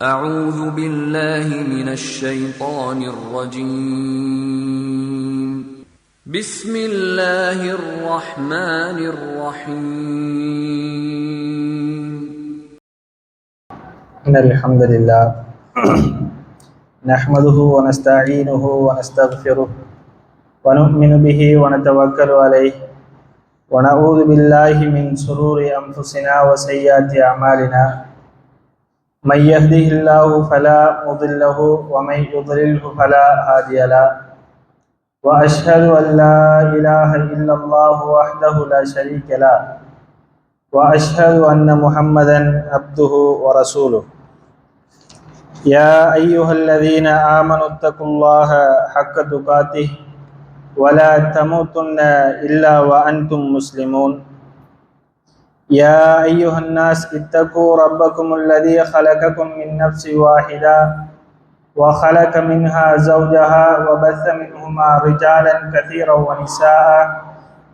أعوذ بالله من الشيطان الرجيم بسم الله الرحمن الرحيم إن الحمد لله نحمده ونستعينه ونستغفره ونؤمن به ونتوكل عليه ونعوذ بالله من شرور أنفسنا وسيئات أعمالنا من يهده الله فلا مضل له ومن يضلله فلا هادي له وأشهد أن لا إله إلا الله وحده لا شريك له وأشهد أن محمدا عبده ورسوله يا أيها الذين آمنوا اتقوا الله حق تقاته ولا تموتن إلا وأنتم مسلمون يا أيها الناس اتقوا ربكم الذي خلقكم من نفس واحدة وخلق منها زوجها وبث منهما رجالا كثيرا ونساء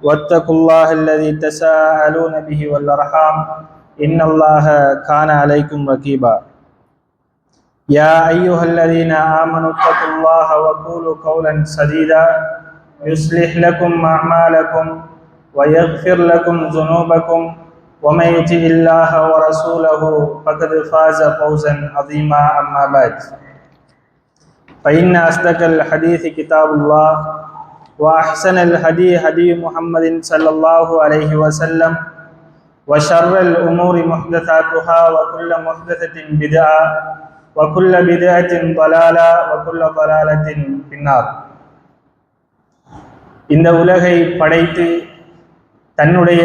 واتقوا الله الذي تساءلون به والأرحام إن الله كان عليكم رقيبا يا أيها الذين آمنوا اتقوا الله وقولوا قولا سديدا يصلح لكم أعمالكم ويغفر لكم ذنوبكم ومن يطع الله ورسوله فقد فاز فوزا عظيما أما بعد فإن أصدق الحديث كتاب الله وأحسن الهدي هدي محمد صلى الله عليه وسلم وشر الأمور محدثاتها وكل محدثة بدعة وكل بدعة ضلالة وكل ضلالة في النار. இந்த உலகை படைத்து தன்னுடைய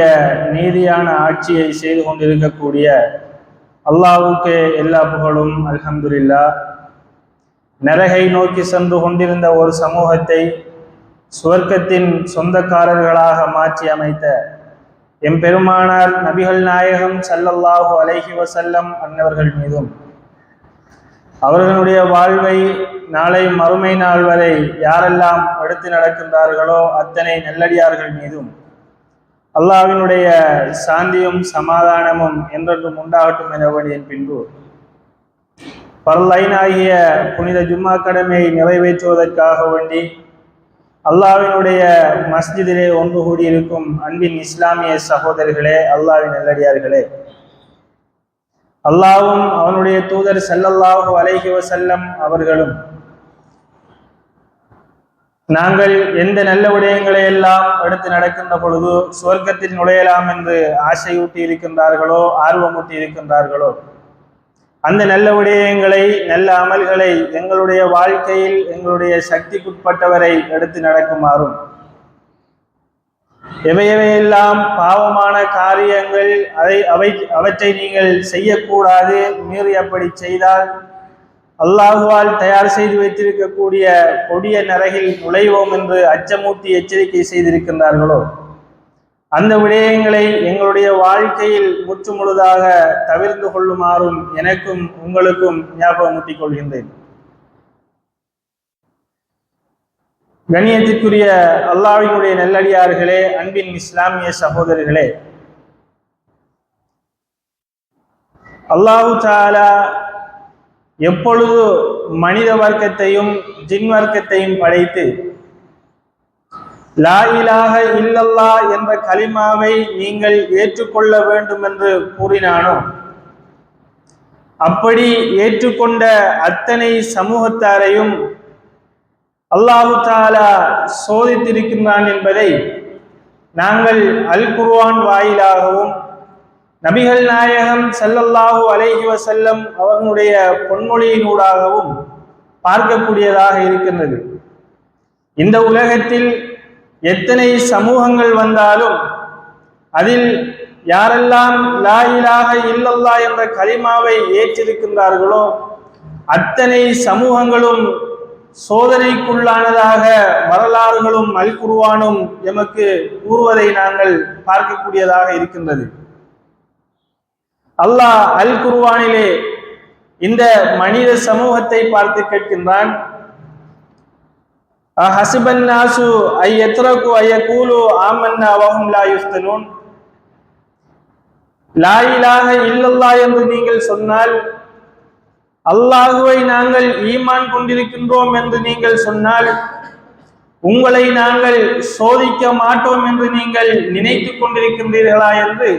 நீதியான ஆட்சியை செய்து கொண்டிருக்கக்கூடிய அல்லாஹ்வுக்கு எல்லா புகழும் அல்ஹம்துலில்லாஹ். நரகை நோக்கி சென்று கொண்டிருந்த ஒரு சமூகத்தை சுவர்க்கத்தின் சொந்தக்காரர்களாக மாற்றி அமைத்த எம்பெருமானார் நபிகள் நாயகம் ஸல்லல்லாஹு அலைஹி வஸல்லம் அன்னவர்கள் மீதும் அவர்களுடைய வாழ்வை நாளை மறுமை நாள் வரை யாரெல்லாம் எடுத்து நடக்கின்றார்களோ அத்தனை நல்லடியார்கள் மீதும் அல்லாஹ்வினுடைய சாந்தியும் சமாதானமும் என்றென்றும் உண்டாகட்டும் என வேண்டியன் பின்பு பர்லைனாகிய புனித ஜும்மா கடமையை நிறைவேற்றுவதற்காக வேண்டி அல்லாஹ்வினுடைய மஸ்ஜிதிலே ஒன்று கூடியிருக்கும் அன்பின் இஸ்லாமிய சகோதரர்களே, அல்லாஹ்வின் நல்லடியார்களே, அல்லாஹ்வும் அவனுடைய தூதர் ஸல்லல்லாஹு அலைஹி வஸல்லம் அவர்களும் நாங்கள் எந்த நல்ல விடயங்களை எல்லாம் எடுத்து நடக்கின்ற பொழுது சுவர்க்கத்தில் நுழையலாம் என்று ஆசையூட்டி இருக்கின்றார்களோ, ஆர்வமூட்டி இருக்கின்றார்களோ, அந்த நல்ல விடயங்களை, நல்ல அமல்களை எங்களுடைய வாழ்க்கையில் எங்களுடைய சக்திக்குட்பட்டவரை எடுத்து நடக்குமாறும், எவையெல்லாம் பாவமான காரியங்கள் அவற்றை நீங்கள் செய்யக்கூடாது, மீறி அப்படி செய்தால் அல்லாஹுவால் தயார் செய்து வைத்திருக்கக்கூடிய கொடிய நரகில் நுழைவோம் என்று அச்சமூட்டி எச்சரிக்கை செய்திருக்கின்றார்களோ, அந்த விடயங்களை எங்களுடைய வாழ்க்கையில் முற்று முழுதாக தவிர்த்து கொள்ளுமாறும் எனக்கும் உங்களுக்கும் ஞாபகமூட்டிக் கொள்கின்றேன். கண்ணியத்திற்குரிய அல்லாஹ்வினுடைய நல்லடியார்களே, அன்பின் இஸ்லாமிய சகோதரர்களே, அல்லாஹு தஆலா எப்பொழுது மனித வர்க்கத்தையும் ஜின் வர்க்கத்தையும் படைத்து லா இலாஹ இல்லல்லாஹ் என்ற கலிமாவை நீங்கள் ஏற்றுக்கொள்ள வேண்டும் என்று கூறினானோ, அப்படி ஏற்றுக்கொண்ட அத்தனை சமூகத்தாரையும் அல்லாஹு தஆலா சோதித்திருக்கின்றான் என்பதை நாங்கள் அல் குர்ஆன் வாயிலாகவும் நபிகள் நாயகம் ஸல்லல்லாஹு அலைஹி வஸல்லம் அவர்களுடைய பொன்மொழியினூடாகவும் பார்க்கக்கூடியதாக இருக்கின்றது. இந்த உலகத்தில் எத்தனை சமூகங்கள் வந்தாலும் அதில் யாரெல்லாம் லா இலாஹ இல்லல்லாஹ் என்ற கலிமாவை ஏற்றிருக்கின்றார்களோ அத்தனை சமூகங்களும் சோதனைக்குள்ளானதாக வரலாறுகளும் அல் குர்ஆனும் எமக்கு கூறுவதை நாங்கள் பார்க்கக்கூடியதாக இருக்கின்றது. அல்லாஹ் அல் குர்ஆனிலே இந்த மனித சமூகத்தை பார்த்து கேட்கின்றான், ஹஸிபன் நாசு ஐயத்ரகு ஐயகூலு ஆமன்னா வஹும் லா யுஃப்தனூன். லா இலாஹ இல்லல்லாஹ் என்று நீங்கள் சொன்னால் அல்லாஹுவை நாங்கள் ஈமான் கொண்டிருக்கின்றோம் என்று நீங்கள் சொன்னால் உங்களை நாங்கள் சோதிக்க மாட்டோம் என்று நீங்கள் நினைத்துக் கொண்டிருக்கின்றீர்களா என்று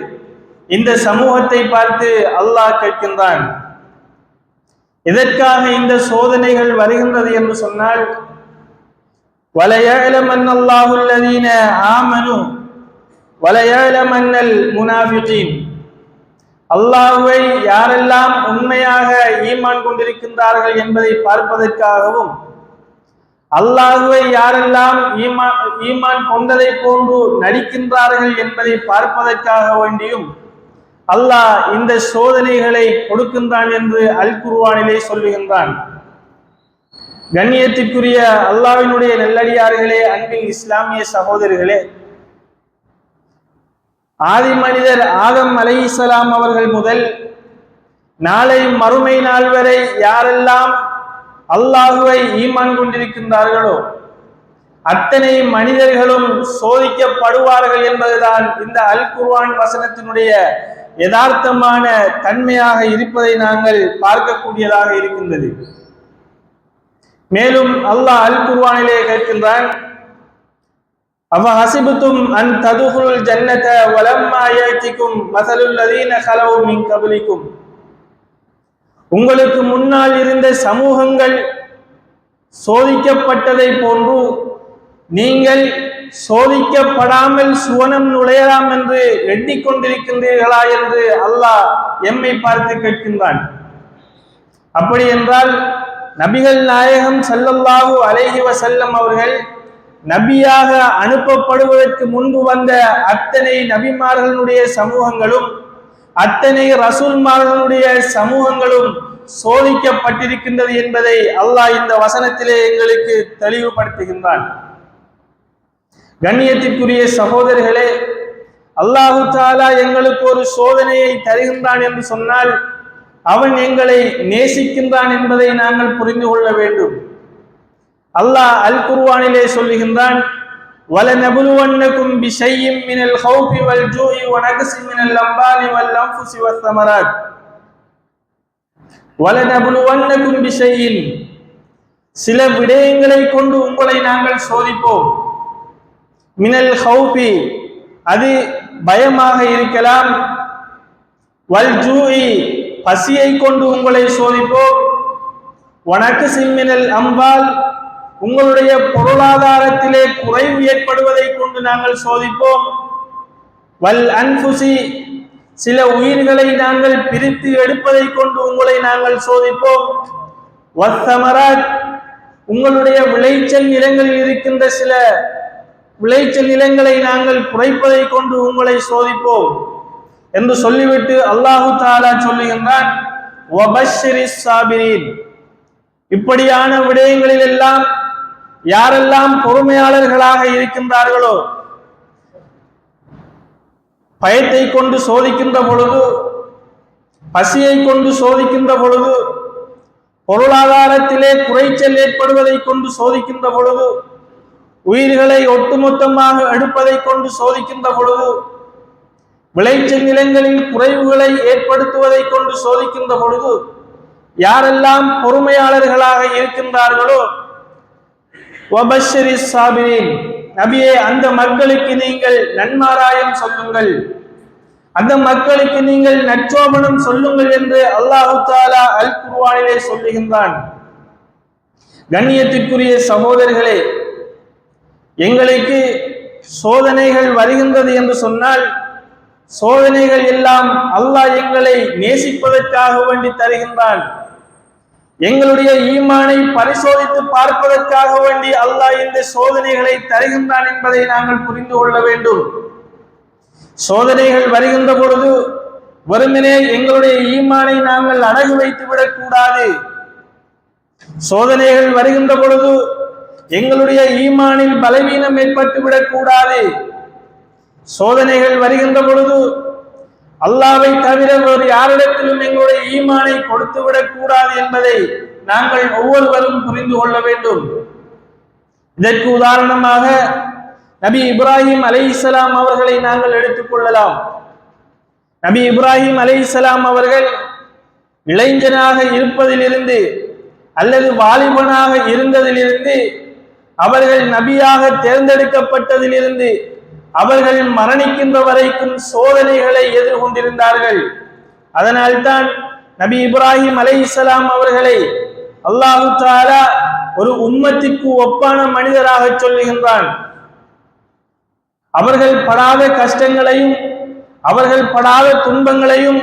இந்த சமூகத்தை பார்த்து அல்லாஹ் கேட்கின்றான். எதற்காக இந்த சோதனைகள் வருகின்றது என்று சொன்னால், வலயஅலமன்னல்லாஹு அல்லதீன ஆமனு வலயஅலமன்னல் முனாஃபிகீன், அல்லாஹ்வை யாரெல்லாம் உண்மையாக ஈமான் கொண்டிருக்கின்றார்கள் என்பதை பார்ப்பதற்காகவும், அல்லாஹ்வை யாரெல்லாம் ஈமான் கொண்டதை போன்று நடிக்கின்றார்கள் என்பதை பார்ப்பதற்காக வேண்டியும் அல்லாஹ் இந்த சோதனைகளை கொடுக்கின்றான் என்று அல் குர்ஆனிலே சொல்லுகின்றான். கண்ணியத்திற்குரிய அல்லாஹ்வினுடைய நல்லடியார்களே, அன்பின் இஸ்லாமிய சகோதரர்களே, ஆதி மனிதர் ஆதம் அலைஹிஸ்ஸலாம் அவர்கள் முதல் நாளை மறுமை நாள் வரை யாரெல்லாம் அல்லாஹுவை ஈமான் கொண்டிருக்கின்றார்களோ அத்தனை மனிதர்களும் சோதிக்கப்படுவார்கள் என்பதுதான் இந்த அல் குர்ஆன் வசனத்தினுடைய யதார்த்தமான தன்மையாக இருப்பதை நாங்கள் பார்க்கக்கூடியதாக இருக்கின்றது. மேலும் அல்லாஹ் அல் குர்ஆனிலே கேட்கின்றான், அவ ஹசிபுத்தும் அன் ததுகுல் ஜன்னத வலம்மா யஅதிகும் மஸலுல் லதீன கலவு மின் கப்லிகும், உங்களுக்கு முன்னால் இருந்த சமூகங்கள் சோதிக்கப்பட்டதை போன்று நீங்கள் சோதிக்கப்படாமல் சுவனம் நுழையலாம் என்று எண்ணிக்கொண்டிருக்கின்றீர்களா என்று அல்லாஹ் எம்மை பார்த்து கேட்கின்றான். அப்படி என்றால் நபிகள் நாயகம் ஸல்லல்லாஹு அலைஹி வஸல்லம் அவர்கள் நபியாக அனுப்பப்படுவதற்கு முன்பு வந்த அத்தனை நபிமார்களுடைய சமூகங்களும் அத்தனை ரசூல்மார்களுடைய சமூகங்களும் சோதிக்கப்பட்டிருக்கின்றது என்பதை அல்லாஹ் இந்த வசனத்திலே எங்களுக்கு தெளிவுபடுத்துகின்றான். கண்ணியத்திற்குரிய சகோதரர்களே, அல்லாஹு தஆலா எங்களுக்கு ஒரு சோதனையை தருகின்றான் என்று சொன்னால் அவன் எங்களை நேசிக்கின்றான் என்பதை நாங்கள் புரிந்து கொள்ள வேண்டும். அல்லாஹ் அல் குர்ஆனிலே சொல்லுகின்றான், வலநபுலுவன்னகும் பிஷைஇம் மினல் ஹௌஃபி வல் ஜூஇ வனக்ஸின் மினல் அம்வாலி வல் அன்ஃபுஸி வஸ்ஸமராத், வலநபுலுவன்னகும் பிஷைஇன், சில விடயங்களை கொண்டு உங்களை நாங்கள் சோதிப்போம். மினல் ஹௌஃபி, அது பயமாக இருக்கலாம். வல் ஜூஇ, பசியை கொண்டு உங்களை சோதிப்போம். வனக்ஸின் மினல் அம்வால், உங்களுடைய பொருளாதாரத்திலே குறைவு ஏற்படுவதை கொண்டு நாங்கள் சோதிப்போம். வல் அன்ஃபுஸி, சில உயிர்களை நாங்கள் பிரித்து எடுப்பதை கொண்டு உங்களை நாங்கள் சோதிப்போம். வஸ்ஸமராத், உங்களுடைய விளைச்சல் நிலங்களில் இருக்கின்ற சில விளைச்சல் நிலங்களை நாங்கள் குறைப்பதை கொண்டு உங்களை சோதிப்போம் என்று சொல்லிவிட்டு அல்லாஹு தஆலா சொல்லுகின்றான், வபஷ்ஷிரிஸ் சாபிரீன், இப்படியான விடயங்களில் எல்லாம் யாரெல்லாம் பொறுமையாளர்களாக இருக்கின்றார்களோ, பயத்தை கொண்டு சோதிக்கின்ற பொழுது, பசியை கொண்டு சோதிக்கின்ற பொழுது, பொருளாதாரத்திலே குறைச்சல் ஏற்படுவதை கொண்டு சோதிக்கின்ற பொழுது, உயிர்களை ஒட்டுமொத்தமாக எடுப்பதை கொண்டு சோதிக்கின்ற பொழுது, விளைச்சல் நிலங்களில் குறைவுகளை ஏற்படுத்துவதை கொண்டு சோதிக்கின்ற பொழுது யாரெல்லாம் பொறுமையாளர்களாக இருக்கின்றார்களோ, வபஷ்ஷிரிஸ் சாபிரீன், நபியே அந்த மக்களுக்கு நீங்கள் நன்மாராயம் சொல்லுங்கள், அந்த மக்களுக்கு நீங்கள் நற்சோபனம் சொல்லுங்கள் என்று அல்லாஹு தஆலா அல் குர்ஆனிலே சொல்லுகின்றான். கண்ணியத்திற்குரிய சகோதரர்களே, எங்களுக்கு சோதனைகள் வருகின்றது என்று சொன்னால் சோதனைகள் எல்லாம் அல்லாஹ் எங்களை நேசிப்பதற்காக வேண்டி தருகின்றான். எங்களுடைய ஈமானை பரிசோதித்து பார்ப்பதற்காக வேண்டி அல்லாஹ் இந்த சோதனைகளை தருகின்றான் என்பதை நாங்கள் புரிந்து கொள்ள வேண்டும். சோதனைகள் வருகின்ற பொழுது வெறுமனே எங்களுடைய ஈமானை நாங்கள் அடகு வைத்து விடக்கூடாது. சோதனைகள் வருகின்ற பொழுது எங்களுடைய ஈமானில் பலவீனம் ஏற்பட்டு விடக்கூடாது. சோதனைகள் வருகின்ற பொழுது அல்லாஹ்வை தவிர வேறு யாரிடத்திலும் எங்களுடைய ஈமானை கொடுத்து விடக்கூடாது என்பதை நாங்கள் ஒவ்வொருவரும் புரிந்து கொள்ள வேண்டும். இதற்கு உதாரணமாக நபி இப்ராஹிம் அலைஹிஸ்ஸலாம் அவர்களை நாங்கள் எடுத்துக்கொள்ளலாம். நபி இப்ராஹிம் அலைஹிஸ்ஸலாம் அவர்கள் இளைஞனாக இருப்பதிலிருந்து அல்லது வாலிபனாக இருந்ததிலிருந்து, அவர்கள் நபியாக தேர்ந்தெடுக்கப்பட்டதிலிருந்து அவர்கள் மரணிக்கின்ற வரைக்கும் சோதனைகளை எதிர்கொண்டிருந்தார்கள். அதனால்தான் நபி இப்ராஹிம் அலைஹிஸ்ஸலாம் அவர்களை அல்லாஹு தஆலா ஒரு உம்மத்திற்கு ஒப்பான மனிதராக சொல்லுகின்றான். அவர்கள் படாத கஷ்டங்களையும் அவர்கள் படாத துன்பங்களையும்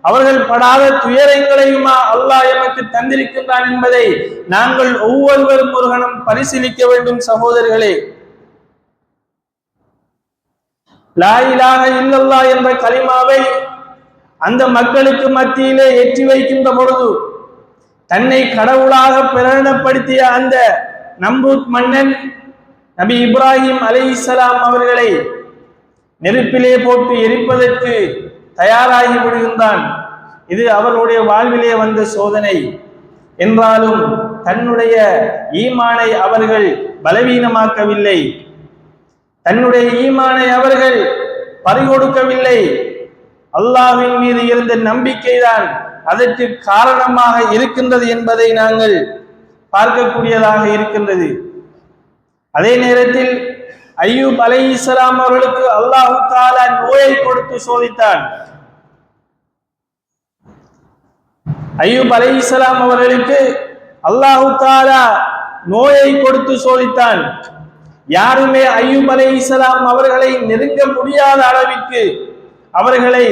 அவர்கள் படாத துயரங்களையுமா அல்லாஹ் எமக்கு தந்திருக்கின்றான் என்பதை நாங்கள் ஒவ்வொருவரும் ஒரு கணம் பரிசீலிக்க வேண்டும் சகோதரர்களே. லா இலாஹ இல்லல்லாஹ் என்ற கலிமாவை அந்த மக்களுக்கு மத்தியிலே ஏற்றி வைக்கின்ற பொழுது தன்னை கடவுளாக பிரகடனப்படுத்திய அந்த நம்ரூத் மன்னன் நபி இப்ராஹிம் அலைஹிஸ்ஸலாம் அவர்களை நெருப்பிலே போட்டு எரிப்பதற்கு தயாராகி விடுகின்றான். இது அவர்களுடைய வாழ்விலே வந்த சோதனை. என்றாலும் தன்னுடைய ஈமானை அவர்கள் பலவீனமாக்கவில்லை, தன்னுடைய ஈமானை அவர்கள் பறிகொடுக்கவில்லை. அல்லாஹ்வின் மீது இருந்த நம்பிக்கைதான் அதற்கு காரணமாக இருக்கின்றது என்பதை நாங்கள் பார்க்கக்கூடியதாக இருக்கின்றது. அதே நேரத்தில் அய்யூப் அலைஹிஸ்ஸலாம் அவர்களுக்கு அல்லாஹு தஆலா நோயை கொடுத்து சோதித்தான். அய்யூப் அலைஹிஸ்ஸலாம் அவர்களுக்கு அல்லாஹு தஆலா நோயை கொடுத்து சோதித்தான். யாருமே அய்யூப் அலைஹிஸ்ஸலாம் அவர்களை நெருங்க முடியாத அளவிற்கு அவர்களை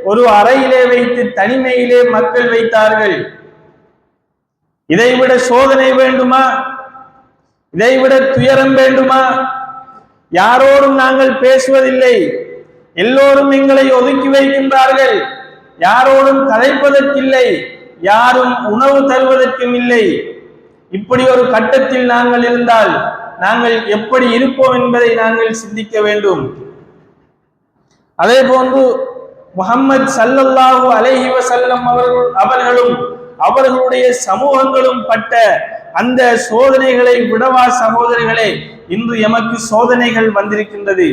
ஒரு அறையிலே வைத்து தனிமையிலே மக்கள் வைத்தார்கள். இதைவிட சோதனை வேண்டுமா? இதைவிட துயரம் வேண்டுமா? யாரோடும் நாங்கள் பேசுவதில்லை, எல்லோரும் எங்களை ஒதுக்கி வைக்கின்றார்கள், யாரோடும் கதைப்பதற்கில்லை, யாரும் உணவு தருவதற்கும் இல்லை. இப்படி ஒரு கட்டத்தில் நாங்கள் இருந்தால் நாங்கள் எப்படி இருப்போம் என்பதை நாங்கள் சிந்திக்க வேண்டும். அதே போன்று முஹம்மது ஸல்லல்லாஹு அலைஹி வஸல்லம் அவர்களும் அவர்களுடைய சமூகங்களும் பட்ட அந்த சோதனைகளை விடவா சகோதரர்களே இன்று எமக்கு சோதனைகள் வந்திருக்கின்றது.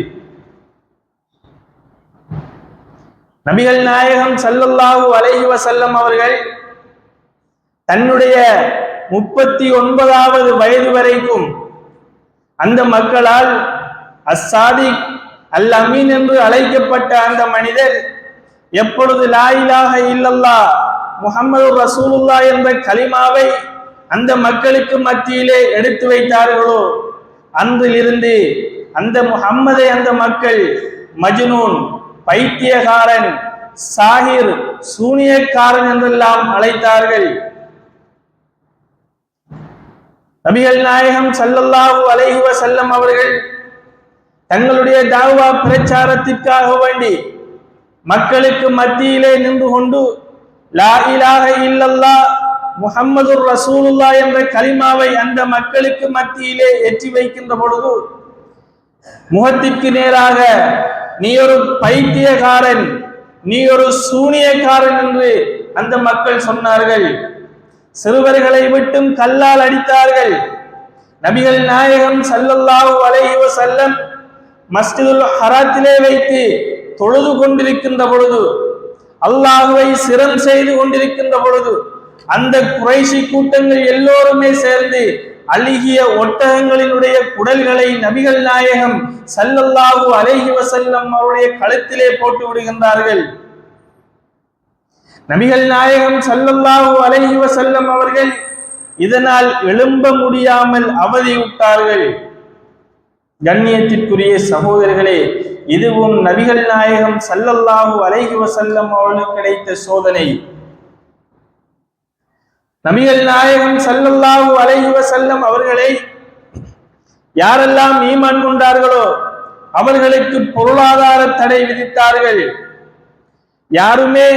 நபிகள் நாயகம் ஸல்லல்லாஹு அலைஹி வஸல்லம் அவர்கள் தன்னுடைய 39வது வயது வரைக்கும் அந்த மக்களால் அஸ்ஸாதிக் அல் அமீன் என்று அழைக்கப்பட்ட அந்த மனிதர் எப்பொழுது லா இலாஹ இல்லல்லாஹ் முஹம்மது ரசூலுல்லாஹ் என்ற கலிமாவை அந்த மக்களுக்கு மத்தியிலே எடுத்து வைத்தார்களோ அன்றிலிருந்து அந்த முஹம்மதை அந்த மக்கள் மஜ்னூன், பைத்தியகாரன், சாஹிர், சூனியக்காரன் என்றெல்லாம் அழைத்தார்கள். நபிகள் நாயகம் ஸல்லல்லாஹு அலைஹி வஸல்லம் அவர்கள் தங்களுடைய தாவா பிரச்சாரத்திற்காக வேண்டி மக்களுக்கு மத்தியிலே நின்று கொண்டு லா இலாஹ இல்லல்லாஹ் முஹம்மதுர் ரசூலுல்லாஹ் என்ற கலிமாவை அந்த மக்களுக்கு மத்தியிலே ஏற்றி வைக்கின்ற பொழுது முகத்திற்கு நேராக நீ ஒரு பைத்தியகாரன், நீ ஒரு சூனியக்காரன் என்று அந்த மக்கள் சொன்னார்கள். சிறுவர்களை விட்டும் கல்லால் அடித்தார்கள். நபிகள் நாயகம் ஸல்லல்லாஹு அலைஹி வஸல்லம் மஸ்ஜிதுல் ஹராத்திலே வைத்து தொழுது கொண்டிருக்கின்ற பொழுது, அல்லாஹ்வை சிரம் செய்து கொண்டிருக்கின்ற பொழுது அந்த குறைஷி கூட்டங்கள் எல்லோருமே சேர்ந்து அழுகிய ஒட்டகங்களினுடைய குடல்களை நபிகள் நாயகம் ஸல்லல்லாஹு அலைஹி வஸல்லம் அவருடைய கழுத்திலே போட்டு விடுகின்றார்கள். நபிகள் நாயகம் ஸல்லல்லாஹு அலைஹி வஸல்லம் அவர்கள் இதனால் எழும்ப முடியாமல் அவதியுற்றார்கள். கண்ணியத்திற்குரிய சகோதரர்களே, இதுவும் நபிகள் நாயகம் ஸல்லல்லாஹு அலைஹி வஸல்லம் அவர்களுக்கு கிடைத்த சோதனை. நபிகள் நாயகம் ஸல்லல்லாஹு அலைஹி வஸல்லம் அவர்களை யாரெல்லாம் ஈமான் கொண்டார்களோ அவர்களுக்கு பொருளாதார தடை விதித்தார்கள். யாருமே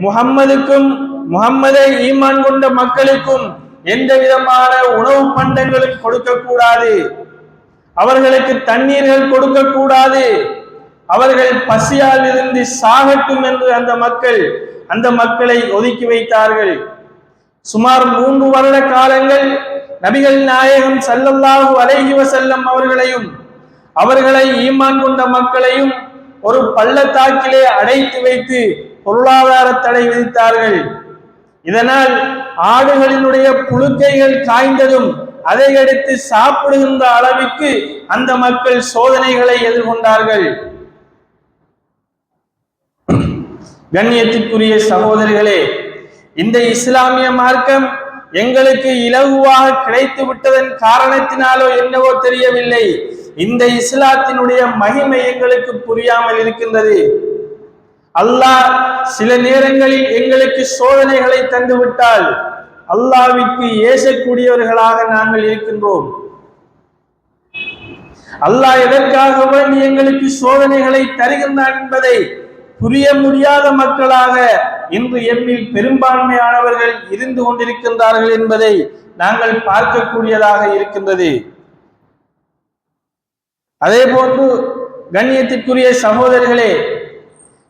முஹம்மதுக்கும் முஹம்மதை ஈமான் கொண்ட மக்களுக்கும் எந்த விதமான உணவு பண்டங்களும் கொடுக்க கூடாது, அவர்களுக்கு தண்ணீர்கள் கொடுக்க கூடாது, அவர்கள் பசியால் இருந்து சாகட்டும் என்று அந்த மக்களை ஒதுக்கி வைத்தார்கள். சுமார் 3 வருட காலங்கள் நபிகள் நாயகம் ஸல்லல்லாஹு அலைஹி வஸல்லம் அவர்களையும் அவர்களை ஈமான் கொண்ட மக்களையும் ஒரு பள்ளத்தாக்கிலே அடைத்து வைத்து பொருளாதார தடை விதித்தார்கள். இதனால் ஆடுகளினுடைய புழுக்கைகள் காய்ந்ததும் அதை எடுத்து சாப்பிடுகின்ற அளவிற்கு அந்த மக்கள் சோதனைகளை எதிர்கொண்டார்கள். கண்ணியத்திற்குரிய சகோதரர்களே, இந்த இஸ்லாமிய மார்க்கம் எங்களுக்கு இலகுவாக கிடைத்து விட்டதன் காரணத்தினாலோ என்னவோ தெரியவில்லை, இந்த இஸ்லாத்தினுடைய மகிமை எங்களுக்கு புரியாமல் இருக்கின்றது. அல்லாஹ் சில நேரங்களில் எங்களுக்கு சோதனைகளை தந்துவிட்டால் அல்லாஹ்விற்கு ஏசக்கூடியவர்களாக நாங்கள் இருக்கின்றோம். அல்லாஹ் எதற்காக வேண்டி எங்களுக்கு சோதனைகளை தருகின்றான் என்பதை புரிய முடியாத மக்களாக இன்று எம்மில் பெரும்பான்மையானவர்கள் இருந்து கொண்டிருக்கின்றார்கள் என்பதை நாங்கள் பார்க்கக்கூடியதாக இருக்கின்றது. அதே போன்று கண்ணியத்திற்குரிய சகோதரர்களே,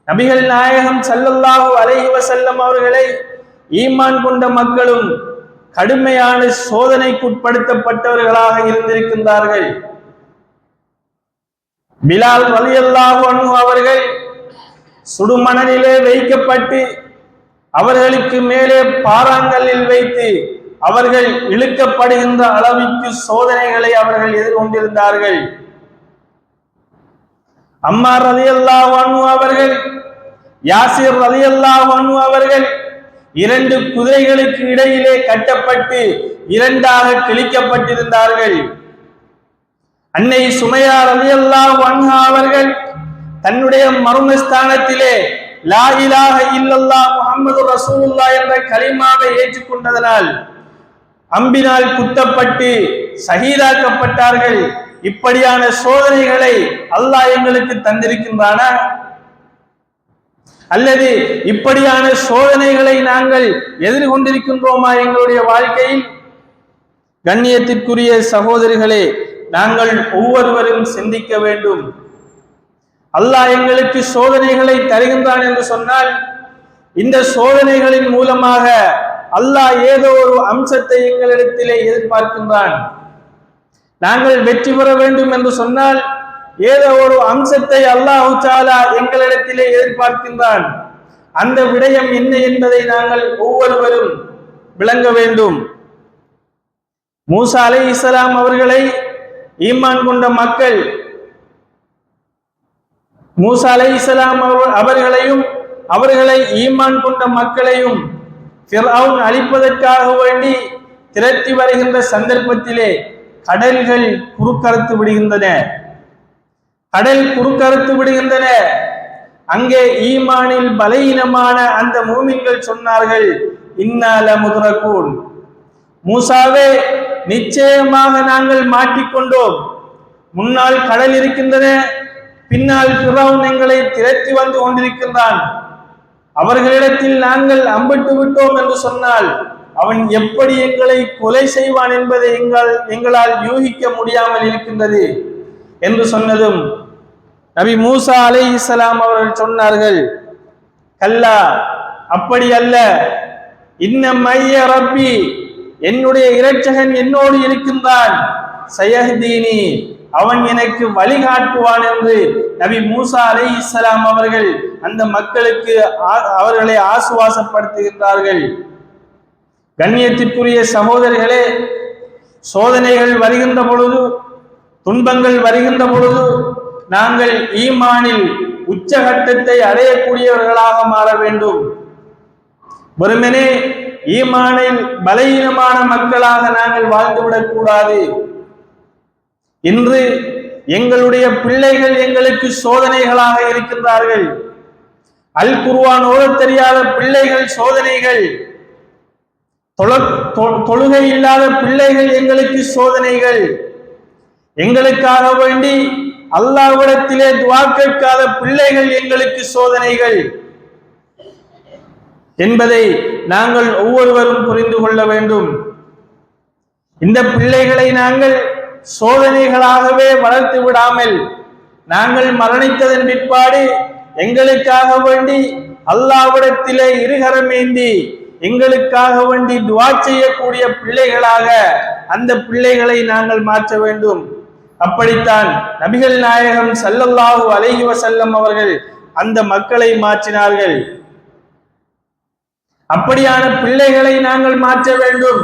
நபிகள் நாயகம் ஸல்லல்லாஹு அலைஹி வஸல்லம் அவர்களை ஈமான் கொண்ட மக்களும் கடுமையான சோதனைக்குட்படுத்தப்பட்டவர்களாக இருந்திருக்கின்றார்கள். பிலால் ரலியல்லாஹு அன்ஹு அவர்கள் சுடுமணலிலே வைக்கப்பட்டு அவர்களுக்கு மேலே பாறாங்கல்லில் வைத்து அவர்கள் இழுக்கப்படுகின்ற அளவிற்கு சோதனைகளை அவர்கள் எதிர்கொண்டிருந்தார்கள். அம்மார் ரலியல்லாஹு அன்ஹு அவர்கள், யாசிர் ரலியல்லாஹு அன்ஹு அவர்கள் 2 குதிரைகளுக்கு இடையிலே கட்டப்பட்டு 2ஆக கிழிக்கப்பட்டிருந்தார்கள். அன்னை சுமையா ரலியல்லாஹு அன்ஹா அவர்கள் தன்னுடைய மர்மஸ்தானத்திலே லா இலாஹ இல்லல்லாஹ் முஹம்மது ரசூலுல்லாஹ் என்ற கலிமாவை ஏற்றுக்கொண்டதனால் அம்பினால் குத்தப்பட்டு ஷஹீதாக்கப்பட்டார்கள். இப்படியான சோதனைகளை அல்லாஹ் எங்களுக்கு தந்திருக்கின்றானா? அல்லது இப்படியான சோதனைகளை நாங்கள் எதிர்கொண்டிருக்கின்றோமா எங்களுடைய வாழ்க்கையில்? கண்ணியத்திற்குரிய சகோதரிகளே, நாங்கள் ஒவ்வொருவரும் சிந்திக்க வேண்டும். அல்லாஹ் எங்களுக்கு சோதனைகளை தருகின்றான் என்று சொன்னால் இந்த சோதனைகளின் மூலமாக அல்லாஹ் ஏதோ ஒரு அம்சத்தை எங்களிடத்திலே எதிர்பார்க்கின்றான். நாங்கள் வெற்றி பெற வேண்டும் என்று சொன்னால் ஏதோ ஒரு அம்சத்தை அல்லாஹ் தஆலா எங்களிடத்திலே எதிர்பார்க்கின்றான். அந்த விடயம் என்ன என்பதை நாங்கள் ஒவ்வொருவரும் விளங்க வேண்டும். மூசா அலைஹிஸ்ஸலாம் அவர்களை ஈமான் கொண்ட மக்கள் மூசா அலைஹிஸ்ஸலாம் அவர்களையும் அவர்களை ஈமான் கொண்ட மக்களையும் ஃபிர்அவுன் அழிப்பதற்காக வேண்டி திரட்டி வருகின்ற சந்தர்ப்பத்திலே கடல்கள் குறுக்கறுத்து விடுகின்றன. கடல் குறுக்கறுத்து விடுகின்றன. அங்கே ஈமானில் பலவீனமான அந்த மூமின்கள் சொன்னார்கள், இன்னா லமுத்ரகூன், மூசாவே நிச்சயமாக நாங்கள் மாட்டிக்கொண்டோம். முன்னால் கடல் இருக்கின்றன, பின்னால் ஃபிர்அவுன் எங்களை திரட்டி வந்து கொண்டிருக்கின்றான். அவர்களிடத்தில் நாங்கள் அம்பிட்டு விட்டோம் என்று சொன்னால் அவன் எப்படி எங்களை கொலை செய்வான் என்பதை எங்களால் யூகிக்க முடியாமல் இருக்கின்றது என்று சொன்னதும் நபி மூசா அலைஹிஸ்ஸலாம் அவர்கள் சொன்னார்கள், கல்லா, அப்படி அல்ல, இன்ன மைய ரப்பி, என்னுடைய இரட்சகன் என்னோடு இருக்கின்றான், சயஹ்தீனி, அவன் எனக்கு வழிகாட்டுவான் என்று நபி மூசா அலைஹிஸ்ஸலாம் அவர்கள் அந்த மக்களுக்கு அவர்களை ஆசுவாசப்படுத்துகின்றார்கள். கண்ணியத்திற்குரிய சகோதரர்களே, சோதனைகள் வருகின்ற பொழுது, துன்பங்கள் வருகின்ற பொழுது நாங்கள் ஈமானில் உச்சகட்டத்தை அடையக்கூடியவர்களாக மாற வேண்டும். வெறுமனே ஈமானில் பலவீனமான மக்களாக நாங்கள் வாழ்ந்துவிடக் கூடாது. இன்று எங்களுடைய பிள்ளைகள் எங்களுக்கு சோதனைகளாக இருக்கின்றார்கள். அல் குர்ஆன் ஓதத் தெரியாத பிள்ளைகள் சோதனைகள், தொழுகை இல்லாத பிள்ளைகள் எங்களுக்கு சோதனைகள், எங்களுக்காக வேண்டி அல்லாஹ்விடத்திலே துஆ கேட்காத பிள்ளைகள் எங்களுக்கு சோதனைகள் என்பதை நாங்கள் ஒவ்வொருவரும் புரிந்து கொள்ள வேண்டும். இந்த பிள்ளைகளை நாங்கள் சோதனைகளாகவே வளர்த்து விடாமல் நாங்கள் மரணித்ததன் பிற்பாடு எங்களுக்காக வேண்டி அல்லாஹ்விடத்திலே இருகரமேந்தி எங்களுக்காக வேண்டி துஆ செய்யக்கூடிய பிள்ளைகளாக அந்த பிள்ளைகளை நாங்கள் மாற்ற வேண்டும். அப்படித்தான் நபிகள் நாயகம் ஸல்லல்லாஹு அலைஹி வஸல்லம் அவர்கள் அந்த மக்களை மாற்றினார்கள். அப்படியான பிள்ளைகளை நாங்கள் மாற்ற வேண்டும்.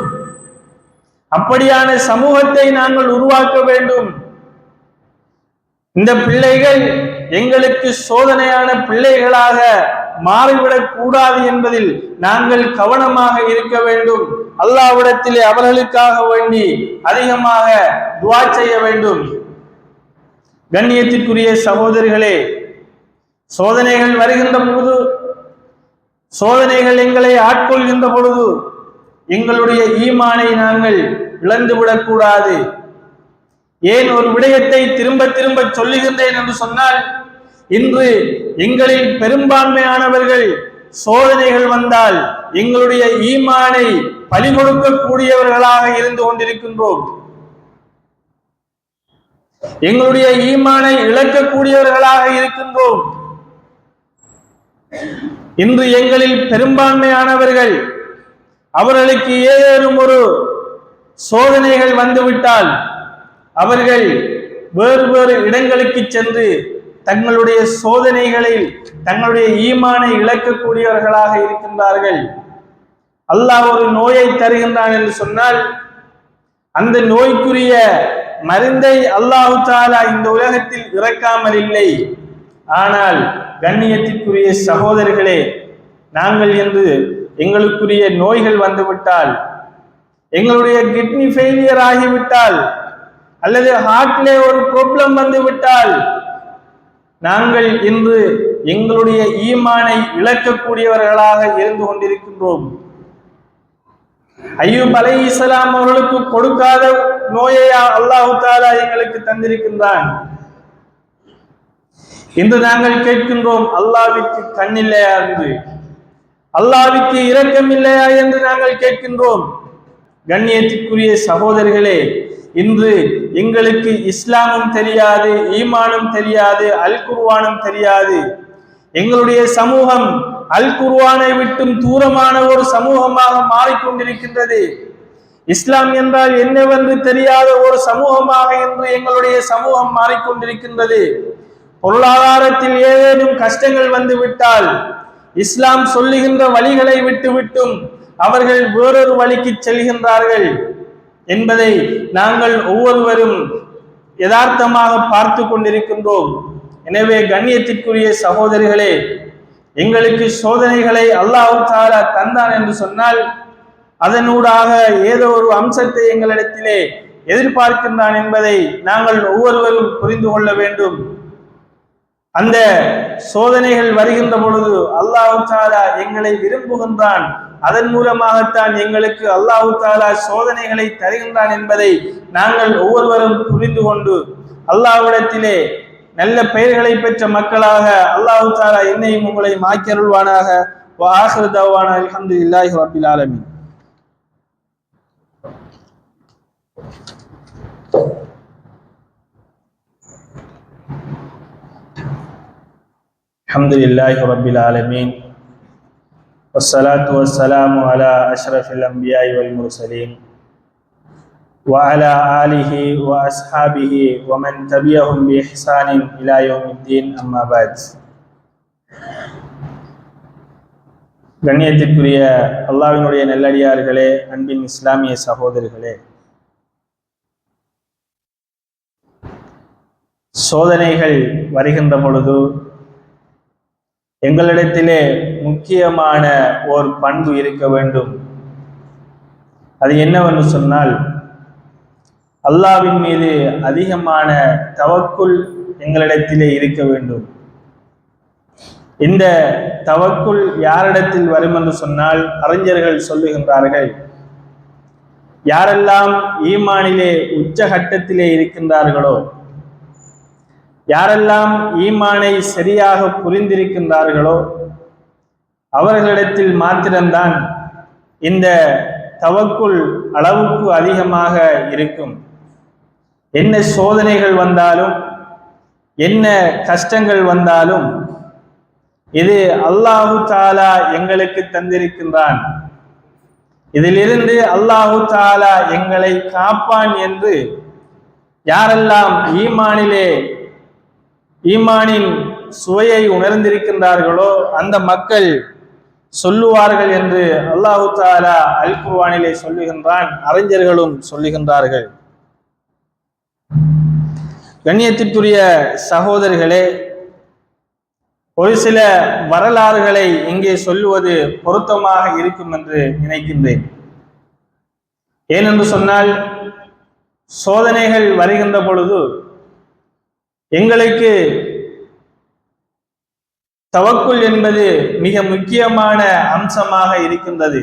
அப்படியான சமூகத்தை நாங்கள் உருவாக்க வேண்டும். இந்த பிள்ளைகள் எங்களுக்கு சோதனையான பிள்ளைகளாக மாறிவிடக் கூடாது என்பதில் நாங்கள் கவனமாக இருக்க வேண்டும். அல்லாஹ்விடத்திலே அவர்களுக்காக வேண்டி அதிகமாக துஆ செய்ய வேண்டும். கண்ணியத்திற்குரிய சகோதரர்களே, சோதனைகள் வருகின்ற பொழுது, சோதனைகள் எங்களை ஆட்கொள்கின்ற பொழுது எங்களுடைய ஈமானை நாங்கள் இழந்துவிடக் கூடாது. ஏன் ஒரு விடயத்தை திரும்ப திரும்ப சொல்லுகின்றேன் என்று சொன்னால், இன்று எங்களில் பெரும்பான்மையானவர்கள் சோதனைகள் வந்தால் எங்களுடைய ஈமானை பலி கொடுக்கக்கூடியவர்களாக இருந்து கொண்டிருக்கின்றோம். எங்களுடைய ஈமானை இழக்கக்கூடியவர்களாக இருக்கின்றோம். இன்று எங்களில் பெரும்பான்மையானவர்கள் அவர்களுக்கு ஏதேனும் ஒரு சோதனைகள் வந்துவிட்டால் அவர்கள் வேறு வேறு இடங்களுக்கு சென்று தங்களுடைய சோதனைகளில் தங்களுடைய ஈமானை இழக்கக்கூடியவர்களாக இருக்கின்றார்கள். அல்லாஹ் ஒரு நோயை தருகின்றான் என்று சொன்னால் அந்த நோய்க்குரிய மருந்தை அல்லாஹு தஆலா இந்த உலகத்தில் இறக்காமல் இல்லை. ஆனால் கண்ணியத்திற்குரிய சகோதரர்களே, நாங்கள் என்று எங்களுக்குரிய நோய்கள் வந்துவிட்டால், எங்களுடைய கிட்னி ஃபெயிலியர் ஆகிவிட்டால், அல்லது ஹார்ட்ல ஒரு ப்ராப்ளம் வந்துவிட்டால், நாங்கள் இன்று எங்களுடைய ஈமானை இழக்கக்கூடியவர்களாக இருந்து கொண்டிருக்கின்றோம். அய்யூப் அலைஹிஸ்ஸலாம் அவர்களுக்கு கொடுக்காத நோயை அல்லாஹ் தஆலா எங்களுக்கு தந்திருக்கின்றான். இன்று நாங்கள் கேட்கின்றோம், அல்லாஹ்விற்கு கண் இல்லையா என்று, அல்லாஹ்விற்கு இரக்கம் இல்லையா என்று நாங்கள் கேட்கின்றோம். கண்ணியத்திற்குரிய சகோதரர்களே, இன்று எங்களுக்கு இஸ்லாமும் தெரியாது, ஈமானும் தெரியாது, அல் குர்ஆனும் தெரியாது. எங்களுடைய சமூகம் அல் குர்ஆனை விட்டும் தூரமான ஒரு சமூகமாக மாறிக்கொண்டிருக்கின்றது. இஸ்லாம் என்றால் என்னவென்று தெரியாத ஒரு சமூகமாக இன்று எங்களுடைய சமூகம் மாறிக்கொண்டிருக்கின்றது. பொருளாதாரத்தில் ஏதேனும் கஷ்டங்கள் வந்துவிட்டால் இஸ்லாம் சொல்லுகின்ற வழிகளை விட்டுவிட்டும் அவர்கள் வேறொரு வழிக்கு செல்கின்றார்கள் என்பதை நாங்கள் ஒவ்வொருவரும் யதார்த்தமாக பார்த்து கொண்டிருக்கின்றோம். எனவே கண்ணியத்திற்குரிய சகோதரிகளே, எங்களுக்கு சோதனைகளை அல்லாஹ் தஆலா தந்தான் என்று சொன்னால் அதனூடாக ஏதோ ஒரு அம்சத்தை எங்களிடத்திலே எதிர்பார்க்கின்றான் என்பதை நாங்கள் ஒவ்வொருவரும் புரிந்து கொள்ள வேண்டும். அந்த சோதனைகள் வருகின்ற பொழுது அல்லாஹ் தஆலா எங்களை விரும்புகின்றான். அதன் மூலமாகத்தான் எங்களுக்கு அல்லாஹ் தஆலா சோதனைகளை தருகின்றான் என்பதை நாங்கள் ஒவ்வொருவரும் புரிந்து கொண்டு அல்லாஹ்விடத்திலே நல்ல பெயர்களை பெற்ற மக்களாக அல்லாஹ் தஆலா என்னையும் உங்களையும் ஆக்கி அருள்வானாக. வ ஆகிரு தஅவானா அல்ஹம்துலில்லாஹி ரப்பில் ஆலமீன். அல்ஹம்துலில்லாஹி ரப்பில் ஆலமீன். والصلاة والسلام على أشرف الأنبياء والمرسلين وعلى آله وأصحابه ومن تبعهم بإحسان إلى يوم الدين أما بعد. கண்ணியத்திற்குரிய அல்லாஹ்வினுடைய நல்லடியார்களே, அன்பின் இஸ்லாமிய சகோதரர்களே, சோதனைகள் வருகின்ற பொழுது எங்களிடத்திலே முக்கியமான ஓர் பண்பு இருக்க வேண்டும். அது என்னவென்று சொன்னால், அல்லாஹ்வின் மீது அதிகமான தவக்குல் எங்களிடத்திலே இருக்க வேண்டும். இந்த தவக்குல் யாரிடத்தில் வரும் என்று சொன்னால், அறிஞர்கள் சொல்லுகின்றார்கள், யாரெல்லாம் ஈமானிலே உச்சகட்டத்திலே இருக்கின்றார்களோ, யாரெல்லாம் ஈமானை சரியாக புரிந்திருக்கின்றார்களோ அவர்களிடத்தில் மாத்திரம்தான் இந்த தவக்குல் அளவுக்கு அதிகமாக இருக்கும். என்ன சோதனைகள் வந்தாலும், என்ன கஷ்டங்கள் வந்தாலும், இது அல்லாஹு தஆலா எங்களுக்கு தந்திருக்கின்றான், இதிலிருந்து அல்லாஹு தஆலா எங்களை காப்பான் என்று யாரெல்லாம் ஈமானின் சுவையை உணர்ந்திருக்கின்றார்களோ அந்த மக்கள் சொல்லுவார்கள் என்று அல்லாஹு தஆலா அல் குர்ஆனிலே சொல்லுகின்றான், அறிஞர்களும் சொல்லுகின்றார்கள். கண்ணியத்திற்குரிய சகோதரர்களே, ஒரு சில வரலாறுகளை இங்கே சொல்லுவது பொருத்தமாக இருக்கும் என்று நினைக்கின்றேன். ஏனென்று சொன்னால், சோதனைகள் வருகின்ற பொழுது எங்களுக்கு தவக்குல் என்பது மிக முக்கியமான அம்சமாக இருக்கின்றது.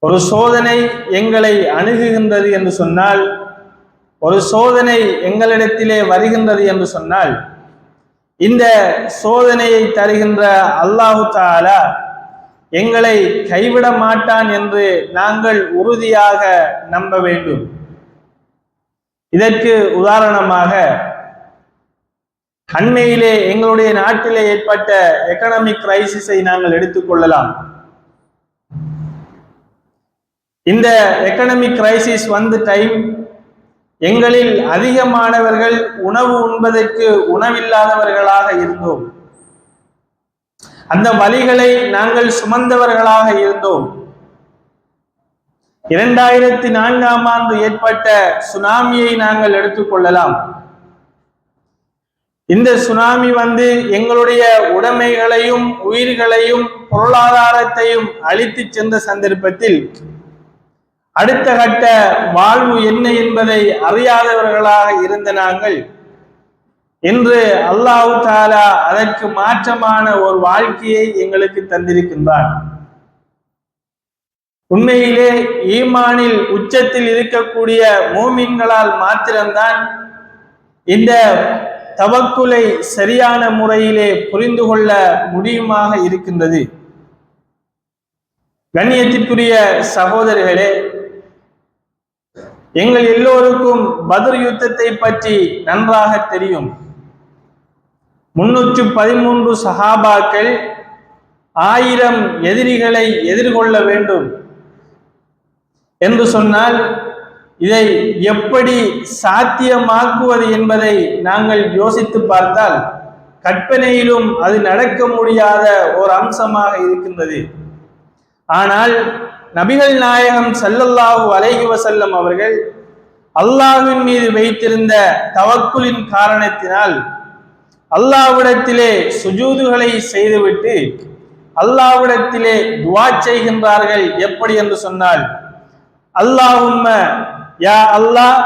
ஒரு சோதனை எங்களை அணுகுகின்றது என்று சொன்னால், ஒரு சோதனை எங்களிடத்திலே வருகின்றது என்று சொன்னால், இந்த சோதனையை தருகின்ற அல்லாஹு தஆலா எங்களை கைவிட மாட்டான் என்று நாங்கள் உறுதியாக நம்ப வேண்டும். இதற்கு உதாரணமாக அண்மையிலே எங்களுடைய நாட்டிலே ஏற்பட்ட எகனாமிக் கிரைசிஸை நாங்கள் எடுத்துக்கொள்ளலாம். இந்த எகனாமிக் கிரைசிஸ் வந்த டைம் எங்களில் அதிகமானவர்கள் உணவு உண்பதற்கு உணவில்லாதவர்களாக இருந்தோம். அந்த வலிகளை நாங்கள் சுமந்தவர்களாக இருந்தோம். 2004ஆம் ஆண்டு ஏற்பட்ட சுனாமியை நாங்கள் எடுத்துக்கொள்ளலாம். இந்த சுனாமி எங்களுடைய உடைமைகளையும் உயிர்களையும் பொருளாதாரத்தையும் அழித்து சென்ற சந்தர்ப்பத்தில் அடுத்த கட்ட வாழ்வு என்ன என்பதை அறியாதவர்களாக இருந்த நாங்கள் இன்று அல்லாஹ் தஆலா அதற்கு மாற்றமான ஒரு வாழ்க்கையை எங்களுக்கு தந்திருக்கின்றார். உண்மையிலே ஈமானில் உச்சத்தில் இருக்கக்கூடிய மூமின்களால் மாத்திரம்தான் இந்த தவக்குலை சரியான முறையிலே புரிந்து கொள்ள முடியுமாக இருக்கின்றது. கண்ணியத்திற்குரிய சகோதரர்களே, எங்கள் எல்லோருக்கும் பத்ர் யுத்தத்தை பற்றி நன்றாக தெரியும். 313 சஹாபாக்கள் 1000 எதிரிகளை எதிர்கொள்ள வேண்டும் என்று சொன்னால், இதை எப்படி சாத்தியமாக்குவது என்பதை நாங்கள் யோசித்து பார்த்தால் கற்பனையிலும் அது நடக்க முடியாத ஒரு அம்சமாக இருக்கின்றது. ஆனால் நபிகள் நாயகம் ஸல்லல்லாஹு அலைஹி வஸல்லம் அவர்கள் அல்லாஹ்வின் மீது வைத்திருந்த தவக்குலின் காரணத்தினால் அல்லாஹ்விடத்திலே சுஜூதுகளை செய்துவிட்டு அல்லாஹ்விடத்திலே துஆ செய்கின்றார்கள். எப்படி என்று சொன்னால், அல்லாஹும்ம யா அல்லாஹ்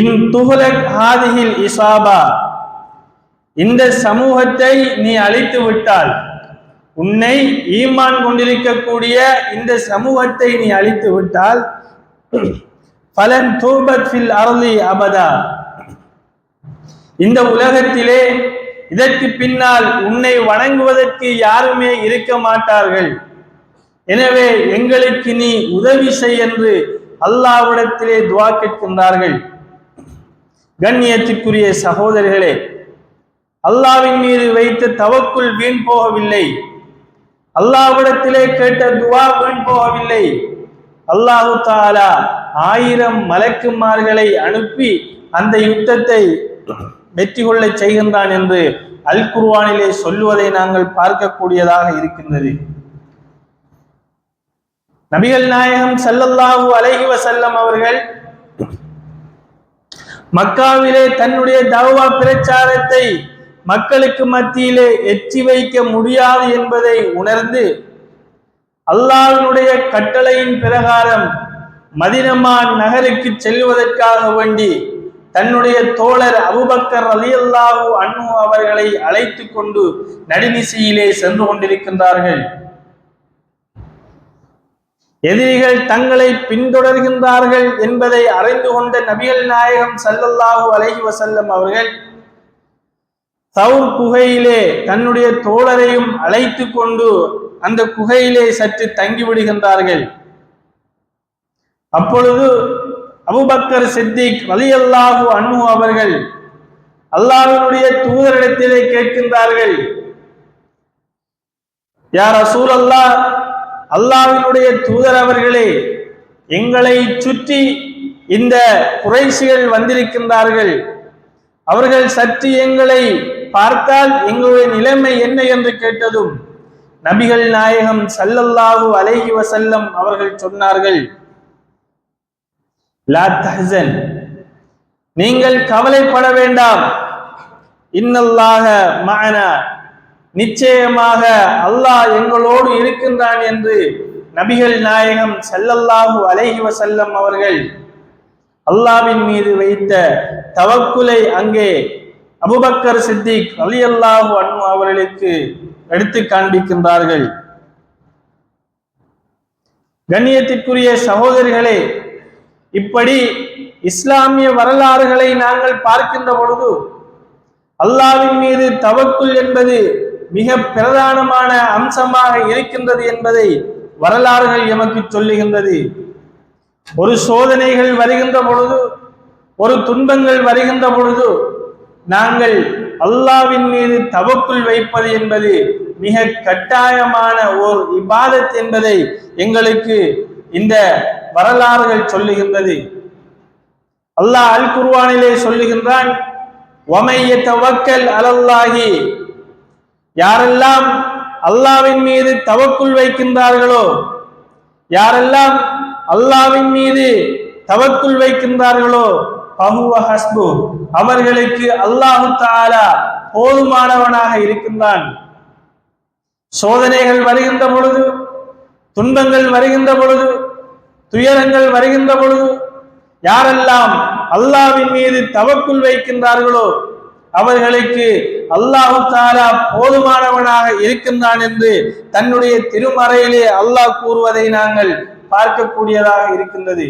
இன் துஹ்லக் ஹாதிஹில் இஸாபா, இந்த சமூகத்தை நீ அழித்து விட்டால், உன்னை ஈமான் கொண்டிருக்கக்கூடிய இந்த சமூகத்தை நீ அழித்து விட்டால், ஃபலன் தூபத் ஃபில் அர்லி அபதா, இந்த உலகத்திலே இதற்கு பின்னால் உன்னை வணங்குவதற்கு யாருமே இருக்க மாட்டார்கள். எனவே எங்களுக்கு நீ உதவி செய் என்று அல்லாஹ்விடத்திலே துஆ கேட்கின்றார்கள். கண்ணியத்திற்குரிய சகோதரர்களே, அல்லாஹ்வின் மீது வைத்த தவக்குல் வீண் போகவில்லை. அல்லாஹ்விடத்திலே கேட்ட துஆ வீண் போகவில்லை. அல்லாஹு தஆலா 1000 மலக்குமார்களை அனுப்பி அந்த யுத்தத்தை வெற்றி கொள்ள செய்கின்றான் என்று அல் குர்ஆனிலே சொல்லுவதை நாங்கள் பார்க்கக்கூடியதாக இருக்கின்றது. நபிகள் நாயகம் ஸல்லல்லாஹு அலைஹி வஸல்லம் அவர்கள் மக்காவிலே தன்னுடைய தஅவா பிரச்சாரத்தை மக்களுக்கு மத்தியிலே எட்டி வைக்க முடியாது என்பதை உணர்ந்து அல்லாஹ்வினுடைய கட்டளையின் பிரகாரம் மதீனா நகருக்கு செல்வதற்காக வேண்டி தன்னுடைய தோழர் அபூபக்கர் ரலியல்லாஹு அன்ஹு அவர்களை அழைத்து கொண்டு நடுநிசையிலே சென்று கொண்டிருக்கின்றார்கள். எதிரிகள் தங்களை பின்தொடர்கின்றார்கள் என்பதை அறிந்து கொண்ட நபிகள் நாயகம் ஸல்லல்லாஹு அலைஹி வஸல்லம் அவர்கள் தௌர் குகையிலே தன்னுடைய தோழரையும் அழைத்து கொண்டு அந்த குகையிலே சற்று தங்கிவிடுகின்றார்கள். அப்பொழுது அபூபக்கர் சித்திக் ரலியல்லாஹு அன்ஹு அவர்கள் அல்லாஹ்வினுடைய தூதரிடத்திலே கேட்கின்றார்கள், யா ரசூலல்லாஹ், அல்லாஹ்வினுடைய தூதர் அவர்களே, எங்களை சுற்றி இந்த குறைஷிகள் வந்திருக்கின்றார்கள். அவர்கள் சற்று எங்களை பார்த்தால் எங்களுடைய நிலைமை என்ன என்று கேட்டதும் நபிகள் நாயகம் ஸல்லல்லாஹு அலைஹி வஸல்லம் அவர்கள் சொன்னார்கள், லா தஹ்சன், நீங்கள் கவலைப்பட வேண்டாம், இன்னல்லாஹ மஅனா, நிச்சயமாக அல்லாஹ் எங்களோடு இருக்கின்றான் என்று நபிகள் நாயகம் ஸல்லல்லாஹு அலைஹி வஸல்லம் அவர்கள் அல்லாஹ்வின் மீது வைத்த தவக்குலை அங்கே அபூபக்கர் சித்திக் ரலியல்லாஹு அன்ஹு அவர்களுக்கு எடுத்து காண்பிக்கின்றார்கள். கண்ணியத்திற்குரிய சகோதரிகளே, இப்படி இஸ்லாமிய வரலாறுகளை நாங்கள் பார்க்கின்ற பொழுது அல்லாஹ்வின் மீது தவக்குல் என்பது மிக பிரதானமான அம்சமாக இருக்கின்றது என்பதை வரலாறுகள் எமக்கு சொல்லுகின்றது. ஒரு சோதனைகள் வருகின்ற பொழுது, ஒரு துன்பங்கள் வருகின்ற பொழுது நாங்கள் அல்லாஹ்வின் மீது தவக்குல் வைப்பது என்பது மிக கட்டாயமான ஓர் இபாதத் என்பதை எங்களுக்கு இந்த வரலாறுகள் சொல்லுகின்றது. அல்லாஹ் அல் குர்ஆனிலே சொல்லுகின்றான், வமை யதவக்கல் அலல்லாஹி, யாரெல்லாம் அல்லாஹ்வின் மீது தவக்குல் வைக்கின்றார்களோ, யாரெல்லாம் அல்லாஹ்வின் மீது தவக்குல் வைக்கின்றார்களோ, ஃபஹுவ ஹஸ்பு, அவர்களுக்கு அல்லாஹ் தஆலா போதுமானவனாக இருக்கின்றான். சோதனைகள் வருகின்ற பொழுது, துன்பங்கள் வருகின்ற பொழுது, துயரங்கள் வருகின்ற பொழுது யாரெல்லாம் அல்லாஹ்வின் மீது தவக்குல் வைக்கின்றார்களோ அவர்களுக்கு அல்லாஹ் தஆலா போதுமானவனாக இருக்கின்றான் என்று தன்னுடைய திருமறையிலே அல்லாஹ் கூறுவதை நாங்கள் பார்க்கக்கூடியதாக இருக்கின்றது.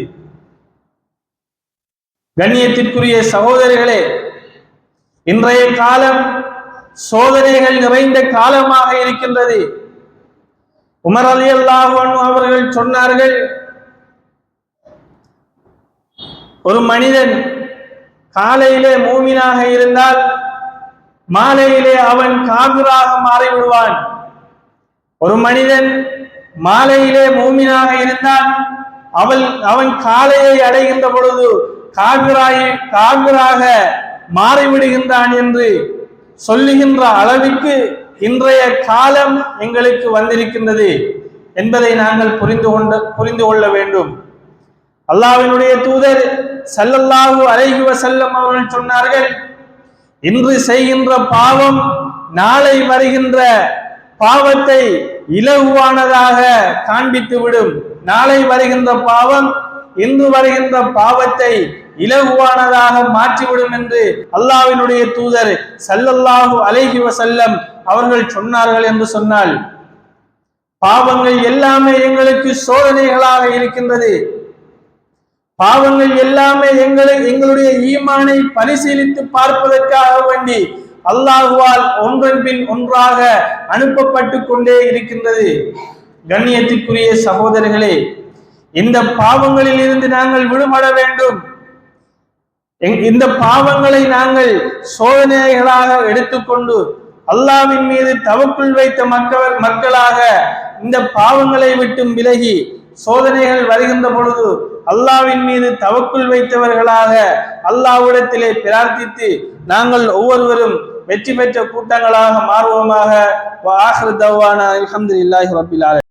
கண்ணியத்திற்குரிய சகோதரிகளே, இன்றைய காலம் சோதனைகள் நிறைந்த காலமாக இருக்கின்றது. உமர் ரலியல்லாஹு அன்ஹு அவர்கள் சொன்னார்கள், ஒரு மனிதன் காலையிலே மூமினாக இருந்தால் மாலையிலே அவன் காபிராக மாறிவிடுவான். ஒரு மனிதன் மாலையிலே மூமினாக இருந்தால் அவன் காலையை அடைகின்ற பொழுது காபிராக மாறிவிடுகின்றான் என்று சொல்லுகின்ற அளவிற்கு இன்றைய காலம் எங்களுக்கு வந்திருக்கின்றது என்பதை நாங்கள் புரிந்து கொள்ள வேண்டும். அல்லாஹ்வினுடைய தூதர் ஸல்லல்லாஹு அலைஹி வஸல்லம் அவர்கள் சொன்னார்கள், இன்று செய்கின்ற பாவம் நாளை வருகின்ற பாவத்தை இலகுவானதாக காண்பித்துவிடும். நாளை வருகின்ற பாவம் இன்று வருகின்ற பாவத்தை இலகுவானதாக மாற்றிவிடும் என்று அல்லாஹ்வினுடைய தூதர் ஸல்லல்லாஹு அலைஹி வஸல்லம் அவர்கள் சொன்னார்கள் என்று சொன்னால், பாவங்கள் எல்லாமே எங்களுக்கு சோதனைகளாக இருக்கின்றது. பாவங்கள் எல்லாமே எங்களுடைய ஈமானை பரிசீலித்து பார்ப்பதற்காக வேண்டி அல்லாஹ்வால் ஒன்றன் பின் ஒன்றாக அனுப்பப்பட்டு கொண்டே இருக்கின்றது. கண்ணியத்திற்குரிய சகோதரர்களே, இந்த பாவங்களில் இருந்து நாங்கள் விடுபட வேண்டும். இந்த பாவங்களை நாங்கள் சோதனைகளாக எடுத்துக்கொண்டு அல்லாஹ்வின் மீது தவக்குல் வைத்த மக்களாக இந்த பாவங்களை விட்டும் விலகி சோதனைகள் வருகின்ற பொழுது அல்லாஹ்வின் மீது தவக்குல் வைத்தவர்களாக அல்லாஹ்விடத்திலே பிரார்த்தித்து நாங்கள் ஒவ்வொருவரும் வெற்றி பெற்ற கூட்டங்களாக மாறுவோமாக. வ ஆகிரு தஅவானா அல்ஹம்துலில்லாஹி ரப்பில் ஆலமீன்.